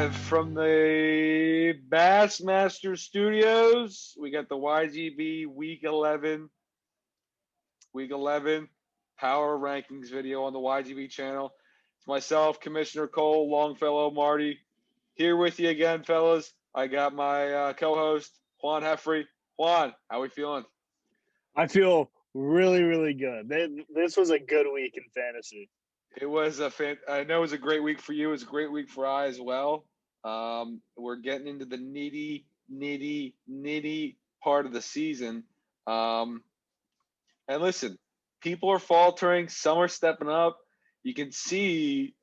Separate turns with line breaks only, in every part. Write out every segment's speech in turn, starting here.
Live from the Bassmaster Studios. We got the YGB Week 11 Power Rankings video on the YGB channel. It's myself, Commissioner Cole, Longfellow Marty, here with you again, fellas. I got my co-host, Juan Heffrey. Juan, how we feeling?
I feel really, really good. This was a good week in fantasy.
It was I know it was a great week for you. It was a great week for I as well. We're getting into the nitty part of the season. And listen, people are faltering. Some are stepping up. You can see,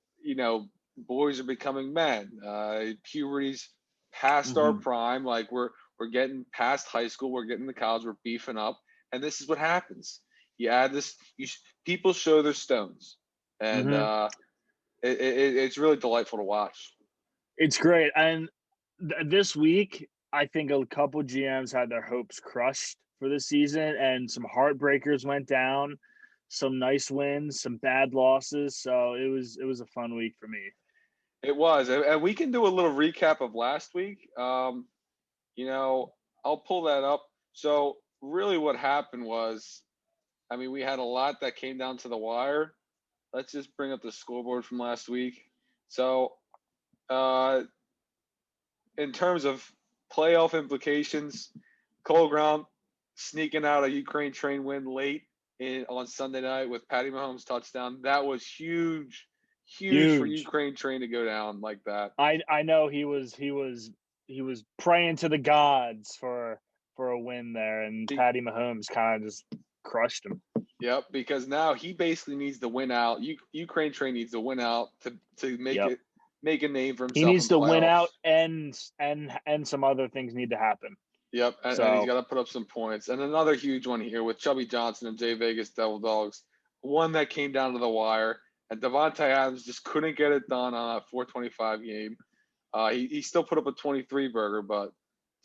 boys are becoming men. Puberty's past our prime. Like we're getting past high school. We're getting to college. We're beefing up. And this is what happens. You add this. People show their stones. And it's really delightful to watch.
It's great. And this week, I think a couple GMs had their hopes crushed for the season, and some heartbreakers went down, some nice wins, some bad losses. So it was a fun week for me.
It was. And we can do a little recap of last week. I'll pull that up. So really what happened was, we had a lot that came down to the wire. Let's just bring up the scoreboard from last week. So, in terms of playoff implications, Cole Ground sneaking out a Ukraine train win late on Sunday night with Patty Mahomes' touchdown. That was huge for Ukraine train to go down like that.
I know he was praying to the gods for a win there, and Patty Mahomes kind of just crushed him.
Yep, because now he basically needs to win out. Ukraine train needs to win out to make a name for himself.
He needs to win out, and some other things need to happen.
Yep, and he's got to put up some points. And another huge one here with Chubby Johnson and Jay Vegas Devil Dogs, one that came down to the wire, and Devontae Adams just couldn't get it done on a 425 game. He still put up a 23 burger, but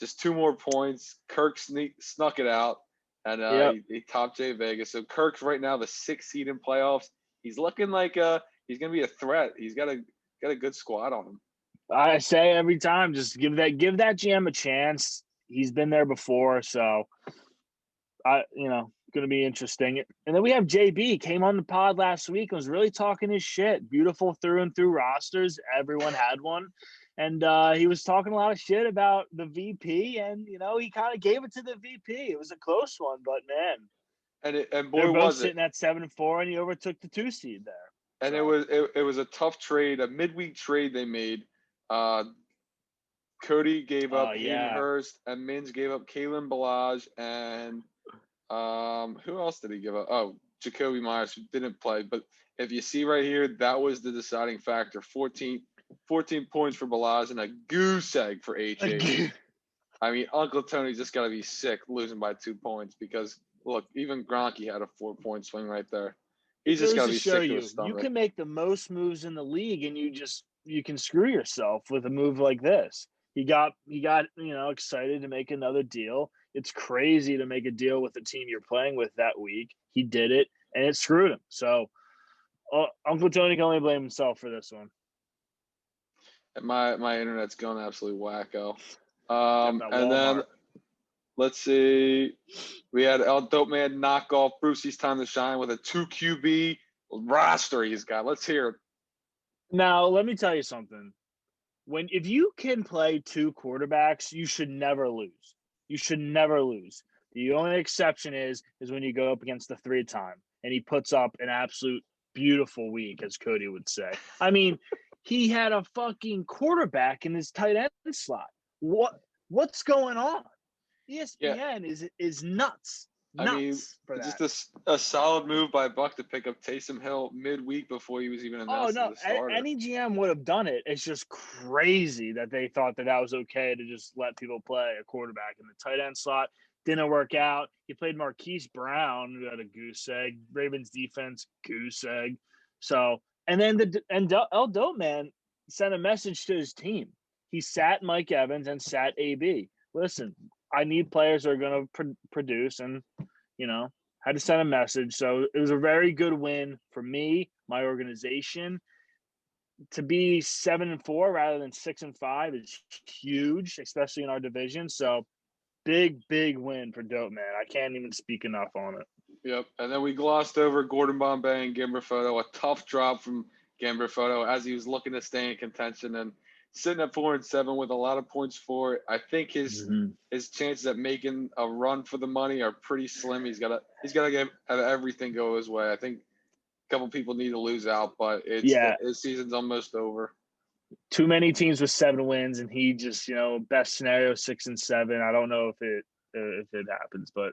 just two more points. Kirk snuck it out. And he topped Jay Vegas. So Kirk's right now the 6th seed in playoffs. He's looking like he's going to be a threat. He's got a good squad on him.
I say every time, just give that GM a chance. He's been there before, so going to be interesting. And then we have JB, came on the pod last week and was really talking his shit. Beautiful through and through rosters. Everyone had one. And he was talking a lot of shit about the VP, and he kind of gave it to the VP. It was a close one, but man,
and boy,
they're both
was
sitting at 7-4, and he overtook the 2 seed there.
And it was a tough trade, a midweek trade they made. Cody gave up Hayden Hurst, and Mins gave up Kalen Balaj, and who else did he give up? Oh, Jacoby Myers, who didn't play. But if you see right here, that was the deciding factor. 14 points for Balaj and a goose egg for HH. Uncle Tony's just got to be sick losing by 2 points because, look, even Gronky had a 4-point swing right there. He's just got to be sick to his stomach.
You can make the most moves in the league, and you can screw yourself with a move like this. He got excited to make another deal. It's crazy to make a deal with the team you're playing with that week. He did it, and it screwed him. So Uncle Tony can only blame himself for this one.
My internet's going absolutely wacko. And then let's see. We had El Dope Man knock off Brucey's time to shine with a 2 QB roster he's got. Let's hear it.
Now, let me tell you something. If you can play 2 quarterbacks, you should never lose. You should never lose. The only exception is when you go up against the 3-time, and he puts up an absolute beautiful week, as Cody would say. He had a fucking quarterback in his tight end slot. What's going on? ESPN is nuts. For that.
Just a solid move by Buck to pick up Taysom Hill midweek before he was even announced as a starter.
Any GM would have done it. It's just crazy that they thought that was okay to just let people play a quarterback in the tight end slot. Didn't work out. He played Marquise Brown, who had a goose egg. Ravens defense, goose egg. So, and then El Dope Man sent a message to his team. He sat Mike Evans and sat AB. Listen, I need players that are going to produce, and, had to send a message. So it was a very good win for me, my organization. to be 7-4 rather than 6-5 is huge, especially in our division. So big win for Dope Man. I can't even speak enough on it.
Yep. And then we glossed over Gordon Bombay and Gimberfoto. A tough drop from Gimberfoto as he was looking to stay in contention and sitting at 4-7 with a lot of points for it. I think his chances at making a run for the money are pretty slim. He's gotta have everything go his way. I think a couple people need to lose out, but his season's almost over.
Too many teams with 7 wins, and he just, best scenario 6-7. I don't know if it happens, but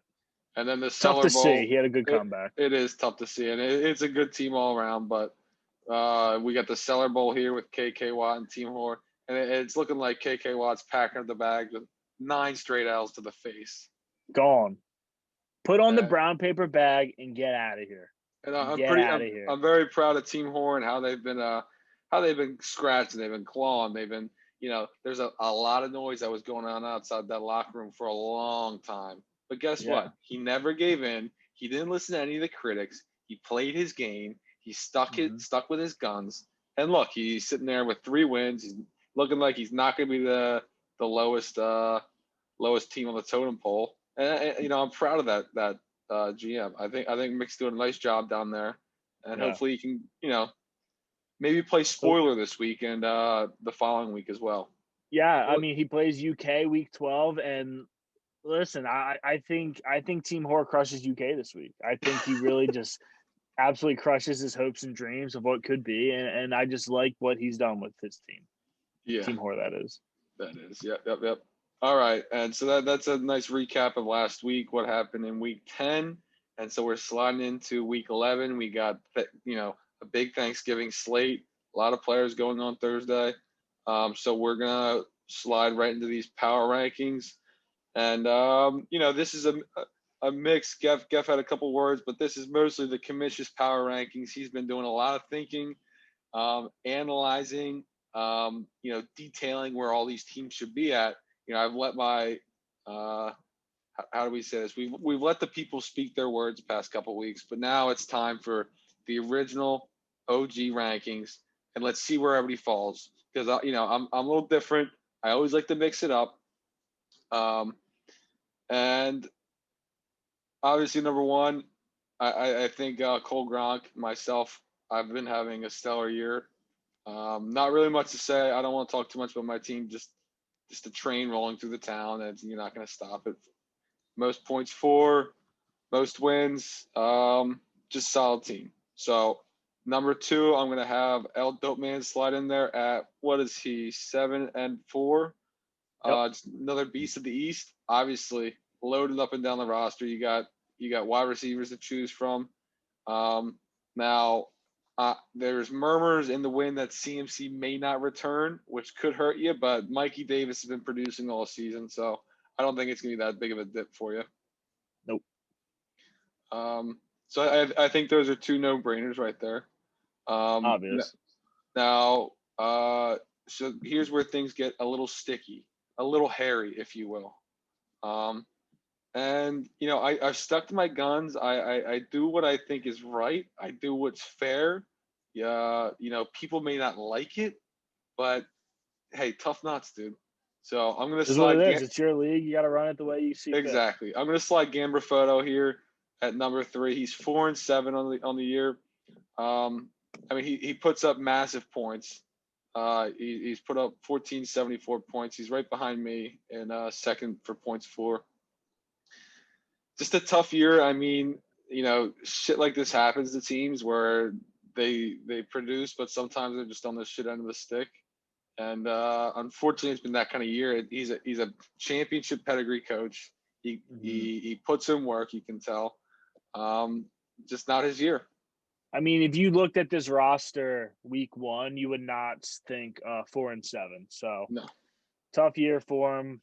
and then the
tough to see. He had a good comeback.
It is tough to see, and it's a good team all around. But we got the Cellar Bowl here with KK Watt and Team Hoare, and it's looking like KK Watt's packing up the bag with 9 straight L's to the face.
Gone. Put on the brown paper bag and get out of here.
And I'm very proud of Team Hoare and how they've been scratching, they've been clawing, they've been, there's a lot of noise that was going on outside that locker room for a long time. But guess what? He never gave in. He didn't listen to any of the critics. He played his game. He stuck with his guns. And look, he's sitting there with 3 wins. He's looking like he's not going to be the lowest team on the totem pole. And I'm proud of that GM. I think Mick's doing a nice job down there, and hopefully he can maybe play spoiler this week and the following week as well.
Yeah, I mean he plays UK week 12, and listen, I think Team Hoare crushes UK this week. I think he really just absolutely crushes his hopes and dreams of what could be, and I just like what he's done with his team.
Yeah,
Team Hoare, that is.
Yep. All right, and so that's a nice recap of last week, what happened in week 10, and so we're sliding into week 11. We got a big Thanksgiving slate, a lot of players going on Thursday, so we're gonna slide right into these power rankings, and this is a mix. Geff had a couple words, but this is mostly the commission's power rankings. He's been doing a lot of thinking, analyzing, detailing where all these teams should be at. I've let my how do we say this? We've let the people speak their words the past couple of weeks, but now it's time for the original OG rankings, and let's see where everybody falls. Because I'm a little different. I always like to mix it up. And obviously number 1, I think Cole Gronk, myself, I've been having a stellar year. Not really much to say. I don't want to talk too much about my team. Just a train rolling through the town, and you're not going to stop it. Most points for, most wins, just solid team. So number 2, I'm going to have El Dope Man slide in there at, what is he, 7-4? Just another beast of the East. Obviously, loaded up and down the roster. You got wide receivers to choose from. Now, there's murmurs in the wind that CMC may not return, which could hurt you, but Mikey Davis has been producing all season, so I don't think it's going to be that big of a dip for you.
Nope.
So I think those are 2 no-brainers right there.
Obvious.
Now, so here's where things get a little sticky, a little hairy, if you will. And, I've stuck to my guns. I do what I think is right. I do what's fair. Yeah, people may not like it, but hey, tough nuts, dude. So I'm going to slide.
It's your league. You got to run it the way you see fit.
Exactly. I'm going to slide Gambrofoto here at number 3. He's 4-7 on the year. He puts up massive points. He's put up 1,474 points. He's right behind me in second for points for. Just a tough year. I mean, shit like this happens to teams where they produce, but sometimes they're just on the shit end of the stick. And unfortunately, it's been that kind of year. He's a championship pedigree coach. He puts in work. You can tell. Just not his year.
I mean, if you looked at this roster week 1, you would not think 4-7. So
no,
tough year for him.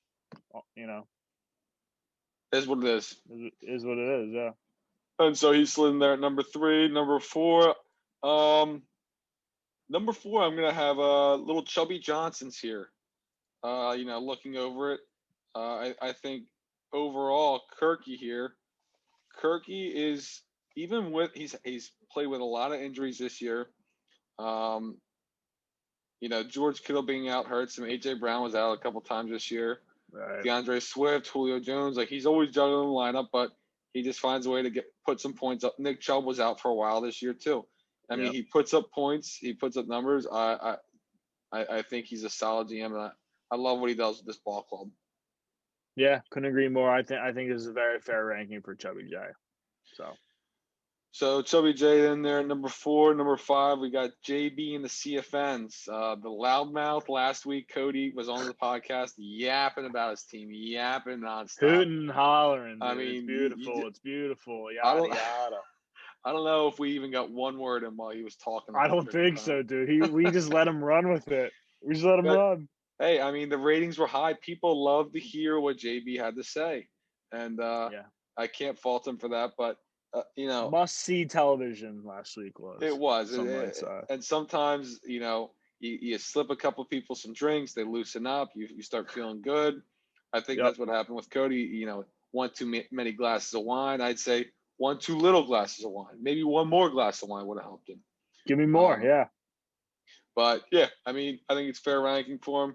Is what it is.
Is what it is, yeah.
And so he's slid in there at number 3. Number 4, number 4, I'm gonna have little Chubby Johnson's here. Looking over it, I think overall Kirky here. Kirky is even with he's played with a lot of injuries this year. George Kittle being out hurts him. AJ Brown was out a couple times this year.
Right.
DeAndre Swift, Julio Jones, like he's always juggling the lineup, but he just finds a way to put some points up. Nick Chubb was out for a while this year too. I mean, he puts up points, he puts up numbers. I think he's a solid GM, and I love what he does with this ball club.
Yeah, couldn't agree more. I think this is a very fair ranking for Chubby J.
So Chubby J in there at number 4. Number 5, we got JB and the CFNs. The loudmouth last week, Cody was on the podcast yapping about his team, yapping nonstop.
Hooting and hollering. Dude.
I mean,
it's beautiful. It's beautiful.
I
Yada
don't,
yada.
I don't know if we even got one word in while he was talking.
I don't think so, dude. We just let him run with it. We just let him run.
Hey, I mean, the ratings were high. People love to hear what JB had to say, and I can't fault him for that. But
must-see television last week was.
It was, and sometimes you slip a couple people some drinks, they loosen up, you start feeling good. I think that's what happened with Cody. One too many glasses of wine. I'd say one too little glasses of wine. Maybe one more glass of wine would have helped him.
Give me more, yeah.
But yeah, I mean, I think it's fair ranking for him.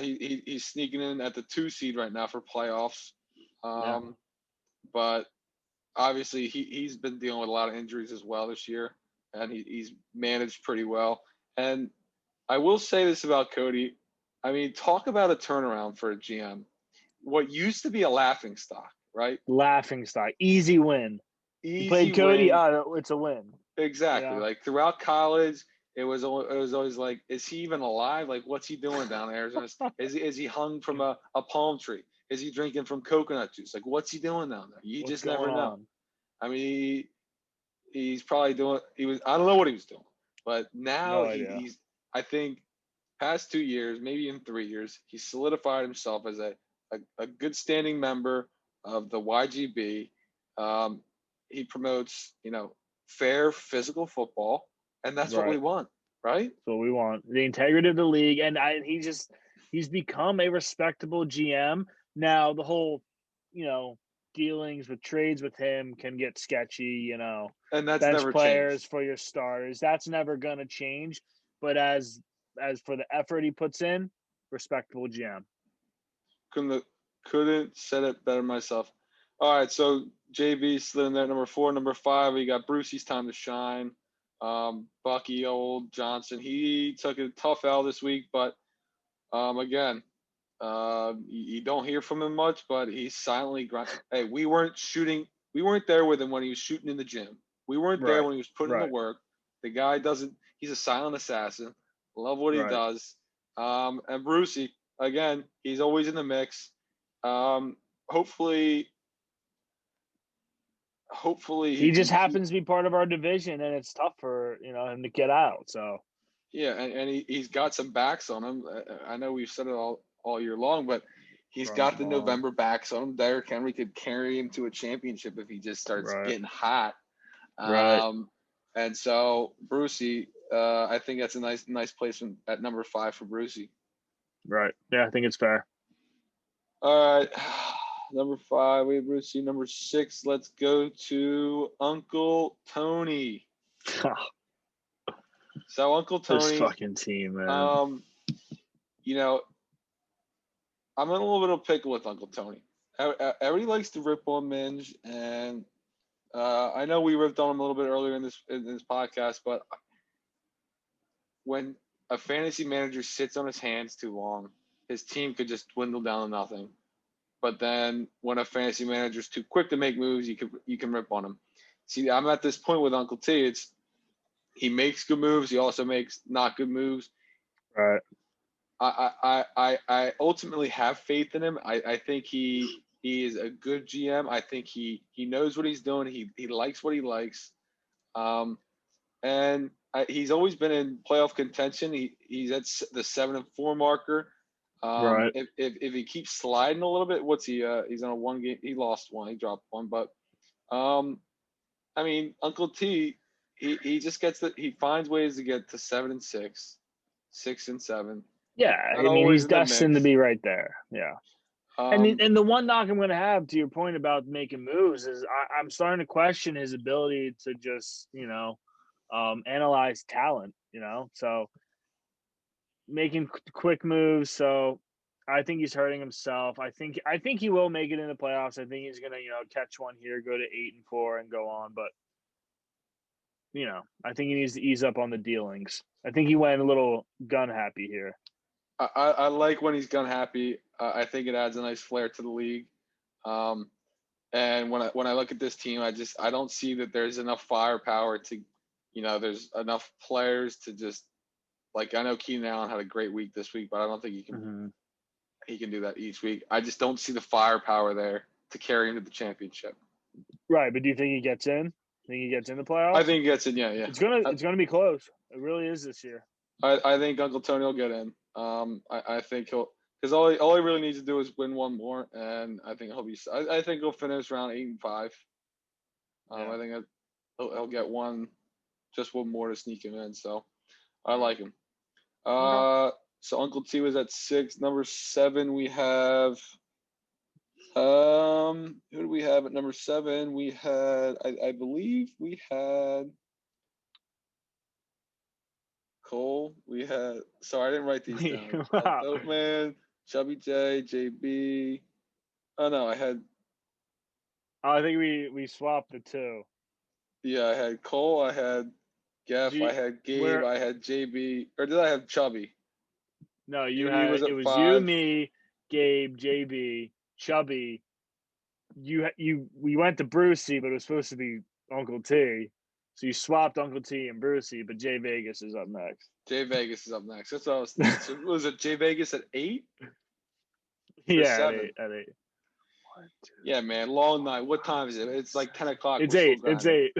He's sneaking in at the 2 seed right now for playoffs. But obviously, he's been dealing with a lot of injuries as well this year, and he's managed pretty well. And I will say this about Cody. I mean, talk about a turnaround for a GM. What used to be a laughing stock, right?
Laughing stock. Easy win. You played Cody, it's a win.
Exactly. Like throughout college, it was always like, is he even alive? Like, what's he doing down there? Is he hung from a palm tree? Is he drinking from coconut juice? Like, what's he doing down there? You just never know. I mean, he's probably doing. I don't know what he was doing, but now he's. I think past 2 years, maybe in 3 years, he solidified himself as a good standing member of the YGB. He promotes, fair physical football, and that's what we want, right?
That's what we want. The integrity of the league, and he's become a respectable GM. Now the whole, dealings with trades with him can get sketchy,
and that's
bench
never
players
changed.
For your starters. That's never gonna change. But as for the effort he puts in, respectable GM.
Couldn't said it better myself. All right, so JB slid in there at number 4. Number 5, we got Brucey's time to shine. Bucky Old Johnson, he took a tough L this week, but again, you don't hear from him much, but he's silently grinding. Hey, we weren't there with him when he was shooting in the gym. We weren't there when he was putting in the work. The guy he's a silent assassin. Love what he does. And Brucey, again, he's always in the mix. Hopefully
he just happens to be part of our division, and it's tough for him to get out. So
yeah, and he's got some backs on him. I know we've said it all year long, but he's got the November backs on him. Derrick Henry could carry him to a championship if he just starts getting hot. And so Brucey, I think that's a nice placement at number 5 for Brucey.
Right. Yeah, I think it's fair.
All right. Number 5, we have Brucey. Number 6, let's go to Uncle Tony. So Uncle Tony,
this fucking team, man.
I'm in a little bit of a pickle with Uncle Tony. Everybody likes to rip on Minge, and I know we ripped on him a little bit earlier in this podcast, but when a fantasy manager sits on his hands too long, his team could just dwindle down to nothing. But then when a fantasy manager is too quick to make moves, you can rip on him. See, I'm at this point with Uncle T. He makes good moves. He also makes not good moves.
Right.
I ultimately have faith in him. I think he is a good GM. I think he knows what he's doing. He likes what he likes. And he's always been in playoff contention. He's at the 7-4 marker. If he keeps sliding a little bit, what's he? He's on a 1 game. He lost 1. He dropped 1. But I mean, Uncle T, he just he finds ways to get to 7-6, 6-7.
Yeah, I mean, he's destined to be right there. Yeah. And the one knock I'm going to have, to your point about making moves, is I'm starting to question his ability to just analyze talent. So making quick moves. So I think he's hurting himself. I think he will make it in the playoffs. I think he's gonna catch one here, go to 8-4, and go on. But I think he needs to ease up on the dealings. I think he went a little gun happy here.
I like when he's gun happy. I think it adds a nice flair to the league. And when I look at this team, I don't see that there's enough firepower to, there's enough players to just like I know Keenan Allen had a great week this week, but I don't think he can do that each week. I just don't see the firepower there to carry him to the championship.
Right, but do you think he gets in? Think he gets in the playoffs?
I think he gets in. Yeah.
It's gonna be close. It really is this year.
I think Uncle Tony will get in. I think he'll because all he really needs to do is win one more, and I think I think he'll finish around 8-5. I think he'll get just one more to sneak him in. So I like him. So Uncle T was at 6. Number 7, we have. Who do we have at number 7? We had, I believe we had Cole. We had. Sorry, I didn't write these down.
Wow.
Dope Man, Chubby J, JB. Oh no, I had.
I think we swapped the two.
Yeah, I had Cole. I had Geff. I had Gabe. I had JB. Or did I have Chubby?
No, it was
5.
you, me, Gabe, JB, Chubby. We went to Brucey, but it was supposed to be Uncle T. So you swapped Uncle T and Brucey, but Jay Vegas is up next.
Jay Vegas is up next. That's what I was thinking. So was it Jay Vegas at 8?
Yeah,
7?
At 8.
Yeah, man. Long night. What time is it? It's like 10 o'clock.
It's 8. It's 8.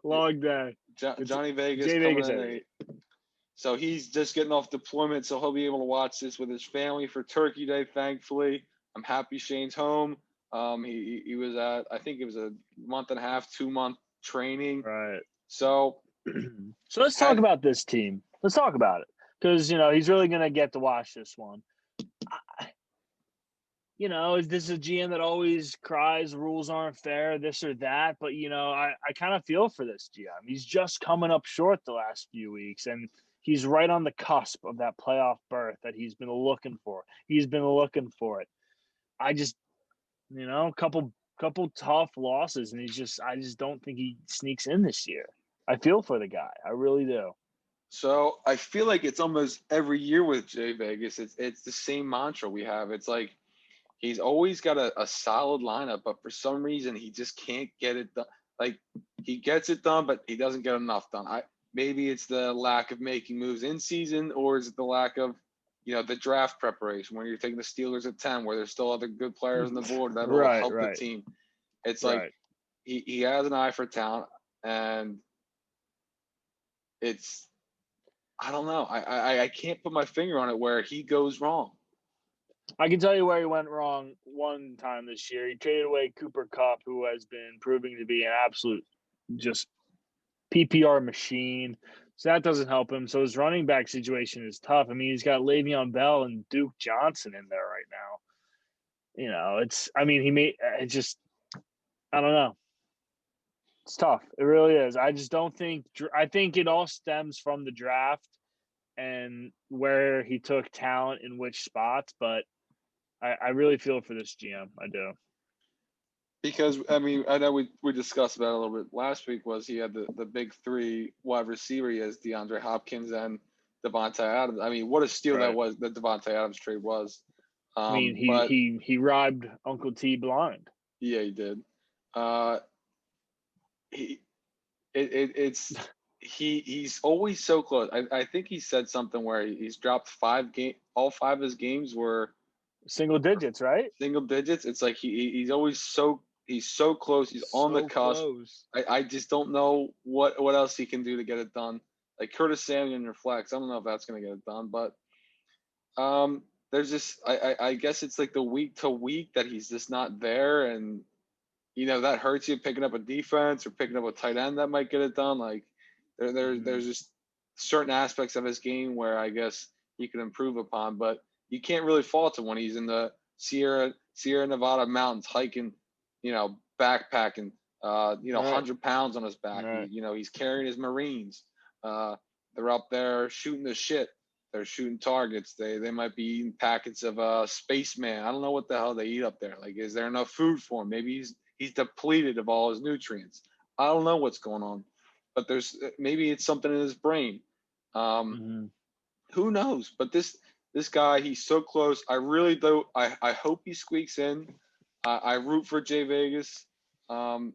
Long day.
Johnny Vegas
Jay
coming
Vegas
in at 8. So he's just getting off deployment, so he'll be able to watch this with his family for Turkey Day, thankfully. I'm happy Shane's home. He was at, I think it was a month and a half, 2-month training.
Right.
So
let's talk about this team. Let's talk about it because, he's really going to get to watch this one. This is a GM that always cries rules aren't fair, this or that. But, I kind of feel for this GM. He's just coming up short the last few weeks, and he's right on the cusp of that playoff berth that he's been looking for. He's been looking for it. I just, couple tough losses, and I just don't think he sneaks in this year. I feel for the guy. I really do.
So I feel like it's almost every year with Jay Vegas. It's the same mantra we have. It's like he's always got a solid lineup, but for some reason he just can't get it done. Like he gets it done, but he doesn't get enough done. Maybe it's the lack of making moves in season, or is it the lack of, the draft preparation when you're taking the Steelers at 10, where there's still other good players on the board that will help the team. It's like he has an eye for talent, and I don't know. I can't put my finger on it where he goes wrong.
I can tell you where he went wrong one time this year. He traded away Cooper Kupp, who has been proving to be an absolute just PPR machine. So that doesn't help him. So his running back situation is tough. I mean, he's got Le'Veon Bell and Duke Johnson in there right now. I don't know. It's tough. It really is. I just don't think – I think it all stems from the draft and where he took talent in which spots. But I really feel for this GM. I do.
Because, I mean, I know we discussed about it a little bit last week was he had the big 3 wide receiver. He has DeAndre Hopkins and Devontae Adams. I mean, what a steal that was, the Devontae Adams trade was.
I mean, he robbed Uncle T blind.
Yeah, he did. He's always so close. I think he said something where he's dropped 5 all 5 of his games were
single digits, right?
Single digits. It's like he's always so close. He's on the cusp. I just don't know what else he can do to get it done. Like Curtis Samuel in your flex, I don't know if that's gonna get it done, but there's just I guess it's like the week to week that he's just not there, and that hurts you picking up a defense or picking up a tight end that might get it done. Like there's just certain aspects of his game where I guess he could improve upon, but you can't really fault him when he's in the Sierra Nevada mountains hiking, backpacking, 100 pounds on his back. Right. He's carrying his Marines. They're up there shooting the shit. They're shooting targets. They might be eating packets of spaceman. I don't know what the hell they eat up there. Like, is there enough food for him? Maybe he's depleted of all his nutrients. I don't know what's going on, but maybe it's something in his brain.
Mm-hmm.
Who knows? But this guy, he's so close. I really do. I hope he squeaks in. I root for Jay Vegas,
It's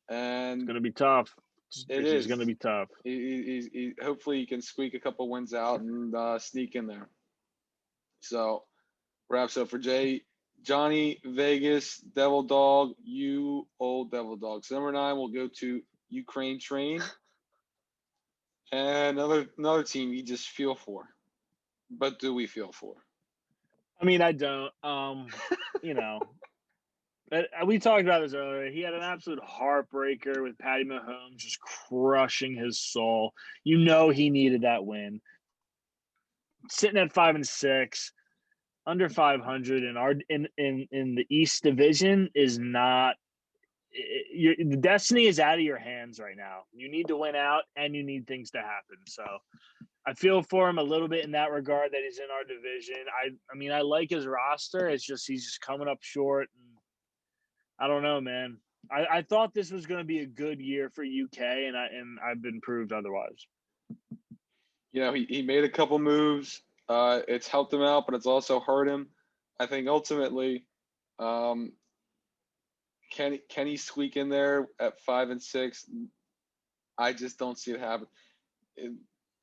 and
gonna be tough.
it
It's gonna
is.
be tough.
Hopefully he can squeak a couple wins out and sneak in there. So wraps up for Jay. Johnny Vegas, Devil Dog, you old Devil Dog. So number 9, we'll go to Ukraine Train. And another team you just feel for. But do we feel for?
I mean, I don't. You know, we talked about this earlier. He had an absolute heartbreaker with Patty Mahomes just crushing his soul. You know, he needed that win. Sitting at 5-6, under 500 in the East Division is not. The destiny is out of your hands right now. You need to win out, and you need things to happen. So I feel for him a little bit in that regard that he's in our division. I mean, I like his roster. It's just he's just coming up short. And I don't know, man. I thought this was going to be a good year for UK, and I've been proved otherwise.
You know, he made a couple moves. It's helped him out, but it's also hurt him. I think ultimately, can he squeak in there at 5-6? I just don't see it happen.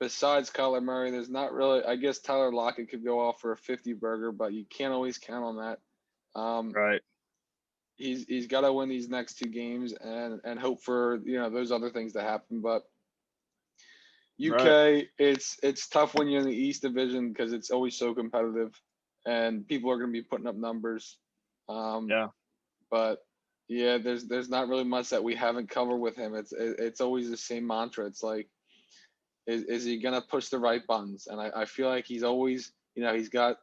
Besides Kyler Murray, there's not really. I guess Tyler Lockett could go off for a 50 burger, but you can't always count on that.
Right.
He's got to win these next 2 games and hope for those other things to happen. But UK,
right.
it's tough when you're in the East Division because it's always so competitive, and people are going to be putting up numbers.
Yeah.
But yeah, there's not really much that we haven't covered with him. It's always the same mantra. It's like, is he going to push the right buttons? And I feel like he's always, he's got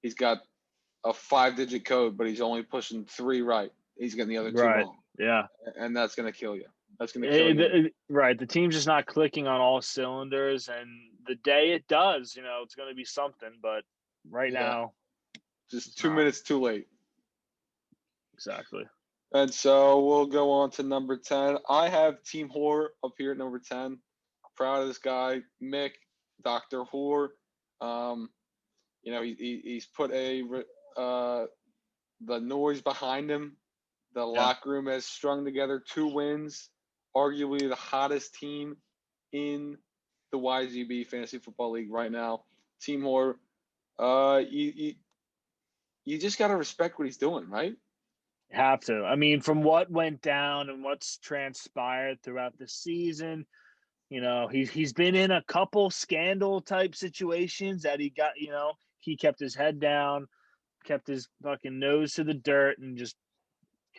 a 5-digit code, but he's only pushing 3 right. He's getting the other 2
Right.
wrong.
Yeah.
And that's going to kill you. That's going to kill you.
Right. The team's just not clicking on all cylinders, and the day it does, it's going to be something. But right now,
just 2 minutes too late.
Exactly.
And so we'll go on to number 10. I have Team Horror up here at number 10. Proud of this guy, Mick, Dr. Horror. He's put the noise behind him. The locker room has strung together 2 wins, arguably the hottest team in the YGB Fantasy Football League right now. Team Horror. You just got to respect what he's doing, right?
Have to. I mean, from what went down and what's transpired throughout the season, he's been in a couple scandal type situations that he got. He kept his head down, kept his fucking nose to the dirt, and just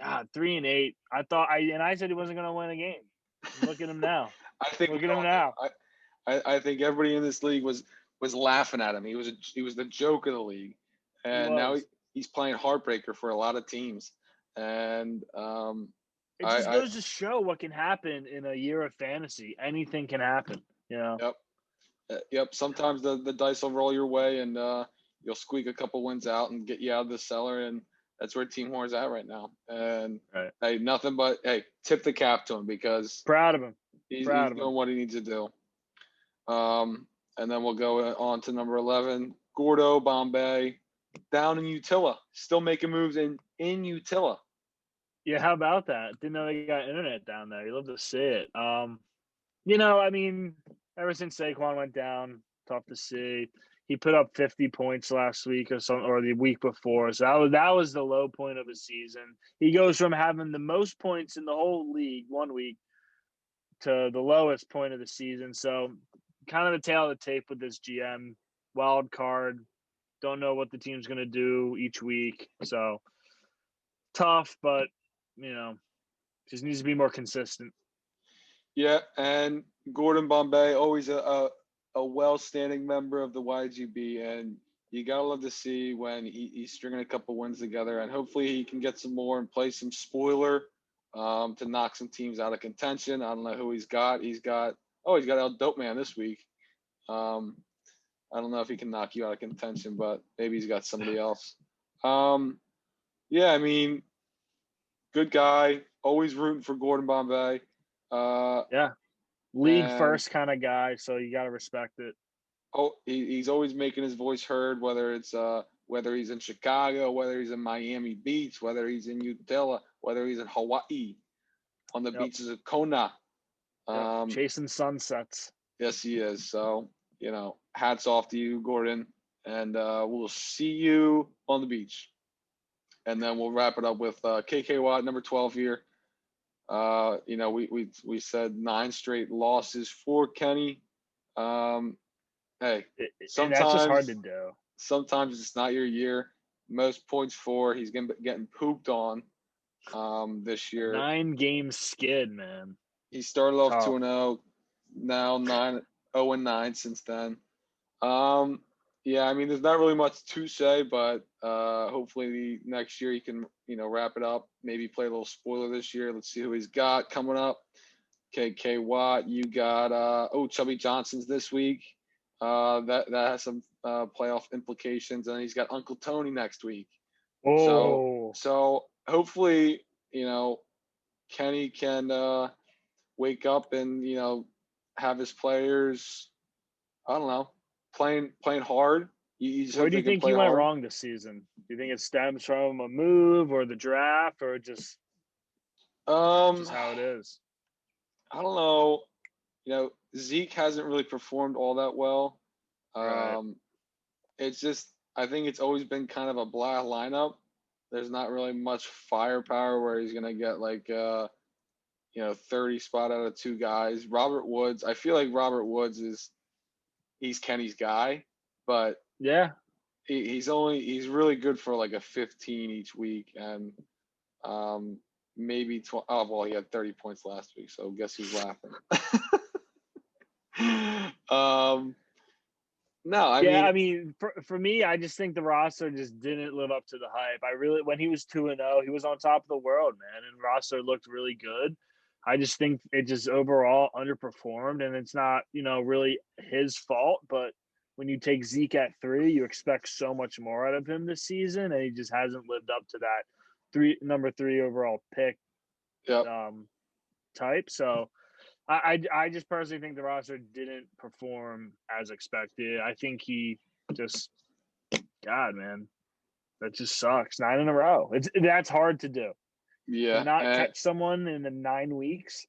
3-8. I said he wasn't going to win a game. Look at him now. Look at him now.
I think everybody in this league was laughing at him. He was the joke of the league, and now he's playing heartbreaker for a lot of teams. And
it just goes to show what can happen in a year of fantasy. Anything can happen.
Yep. Sometimes the dice will roll your way, and you'll squeak a couple wins out and get you out of the cellar. And that's where Team Horror's at right now. And hey, nothing but tip the cap to him because
proud of him.
He's doing what he needs to do. And then we'll go on to number 11, Gordo Bombay, down in Utila, still making moves in Utila.
Yeah, how about that? Didn't know they got internet down there. You love to see it. I mean, ever since Saquon went down, tough to see. He put up 50 points last week or the week before. So that was the low point of his season. He goes from having the most points in the whole league one week to the lowest point of the season. So kind of a tail of the tape with this GM. Wild card. Don't know what the team's going to do each week. So tough, but, just needs to be more consistent.
Yeah, and Gordon Bombay, always a well-standing member of the YGB, and you got to love to see when he's stringing a couple wins together, and hopefully he can get some more and play some spoiler to knock some teams out of contention. I don't know who he's got. He's got El Dope Man this week. I don't know if he can knock you out of contention, but maybe he's got somebody else. Yeah, I mean, good guy. Always rooting for Gordon Bombay.
Yeah, league
And
first kind of guy, so you got to respect it.
he's always making his voice heard, whether he's in Chicago, whether he's in Miami Beach, whether he's in Utah, whether he's in Hawaii, on the
Yep.
beaches of Kona.
Yep. Chasing sunsets.
Yes, he is. So, hats off to you, Gordon. And we'll see you on the beach. And then we'll wrap it up with KK Watt, number 12 here. We said 9 straight losses for Kenny. Hey,
And that's just hard
sometimes
to do.
sometimes it's not your year. Most points for he's getting pooped on this year.
9-game skid, man.
He started off
Tough.
2-0, now 0-9 since then. Yeah, I mean, there's not really much to say, but hopefully next year he can, wrap it up. Maybe play a little spoiler this year. Let's see who he's got coming up. KK Watt, you got Chubby Johnson's this week. That has some playoff implications, and he's got Uncle Tony next week.
Oh,
So hopefully, Kenny can wake up and have his players, I don't know, playing hard. You just
where
hope
do
they
you
can
think
play
he went
hard.
wrong this season? Do you think it stems from a move or the draft or just how it is?
I don't know. Zeke hasn't really performed all that well.
Right.
It's just, I think it's always been kind of a blah lineup. There's not really much firepower where he's gonna get like 30 spot out of 2 guys. Robert Woods, I feel like Robert Woods he's Kenny's guy, but
Yeah.
he's really good for like a 15 each week, and maybe 12. Oh, well, he had 30 points last week, so guess who's laughing? No,
I mean, for me, I just think the roster just didn't live up to the hype. When he was 2-0, he was on top of the world, man, and roster looked really good. I just think it just overall underperformed, and it's not, really his fault. But when you take Zeke at 3, you expect so much more out of him this season, and he just hasn't lived up to that number 3 overall pick
Yep.
type. So I just personally think the roster didn't perform as expected. I think he just, God, man, that just sucks. 9 in a row. That's hard to do. To
Yeah,
not catch someone in the 9 weeks.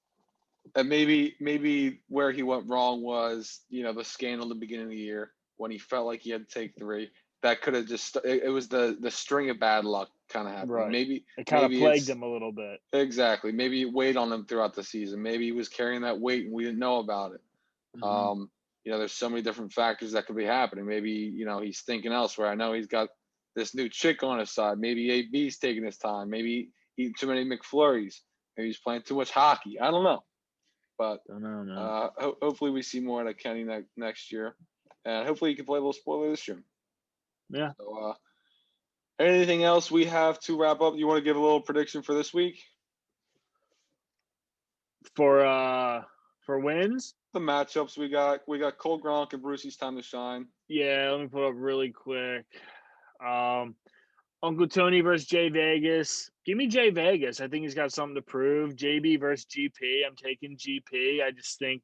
and maybe where he went wrong was, the scandal at the beginning of the year when he felt like he had to take 3. That could have just, it was the string of bad luck kind of happening.
Right.
Maybe
it kind of plagued
it's
him a little bit.
exactly. Maybe it weighed on him throughout the season. Maybe he was carrying that weight and we didn't know about it.
Mm-hmm.
There's so many different factors that could be happening. Maybe, he's thinking elsewhere. I know he's got this new chick on his side. Maybe AB's taking his time. Maybe eating too many McFlurries. Maybe he's playing too much hockey. I don't know. But
Don't know, man.
hopefully we see more out of Kenny next year. And hopefully he can play a little spoiler this year.
Yeah.
So anything else we have to wrap up? You want to give a little prediction for this week?
For wins?
The matchups we got Cole Gronk and Brucey's time to shine.
Yeah, let me pull up really quick. Uncle Tony versus Jay Vegas. Give me Jay Vegas. I think he's got something to prove. JB versus GP. I'm taking GP. I just think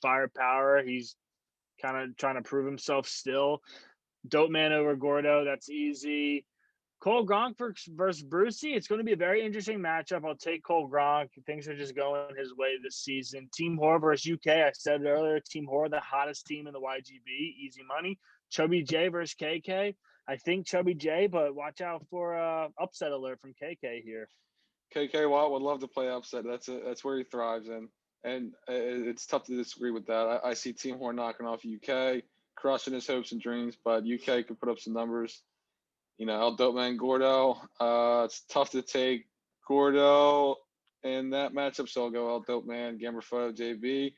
firepower. He's kind of trying to prove himself still. Dope man over Gordo. That's easy. Cole Gronk versus Brucey. It's going to be a very interesting matchup. I'll take Cole Gronk. Things are just going his way this season. Team Horror versus UK. I said it earlier. Team Horror, the hottest team in the YGB. Easy money. Chubby J versus KK. I think Chubby J, but watch out for upset alert from KK here.
KK Watt would love to play upset. That's where he thrives in, and it's tough to disagree with that. I see Team Horn knocking off UK, crushing his hopes and dreams, but UK could put up some numbers. El Dopeman Gordo. It's tough to take Gordo in that matchup, so I'll go El Dopeman, Gamber Photo, JB.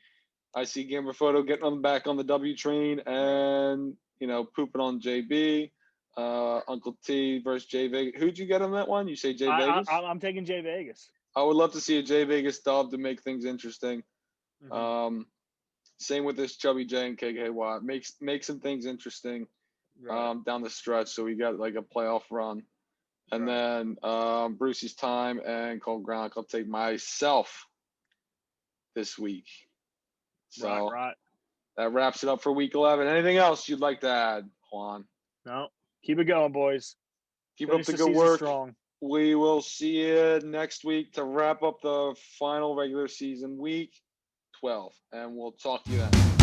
I see Gamber Photo getting on back on the W train and pooping on JB. Uncle T versus Jay Vegas. Who'd you get on that one? You say Jay Vegas?
I'm taking Jay Vegas.
I would love to see a Jay Vegas dub to make things interesting.
Mm-hmm.
Same with this Chubby J and KK Watt. Make some things interesting down the stretch. So we got like a playoff run. And then Brucey's time and Cole Gronk. I'll take myself this week. So that wraps it up for week 11. Anything else you'd like to add, Juan?
No. Keep it going, boys.
Keep
Finish
up the
the
good
season
work.
strong.
We will see you next week to wrap up the final regular season week 12. And we'll talk to you then.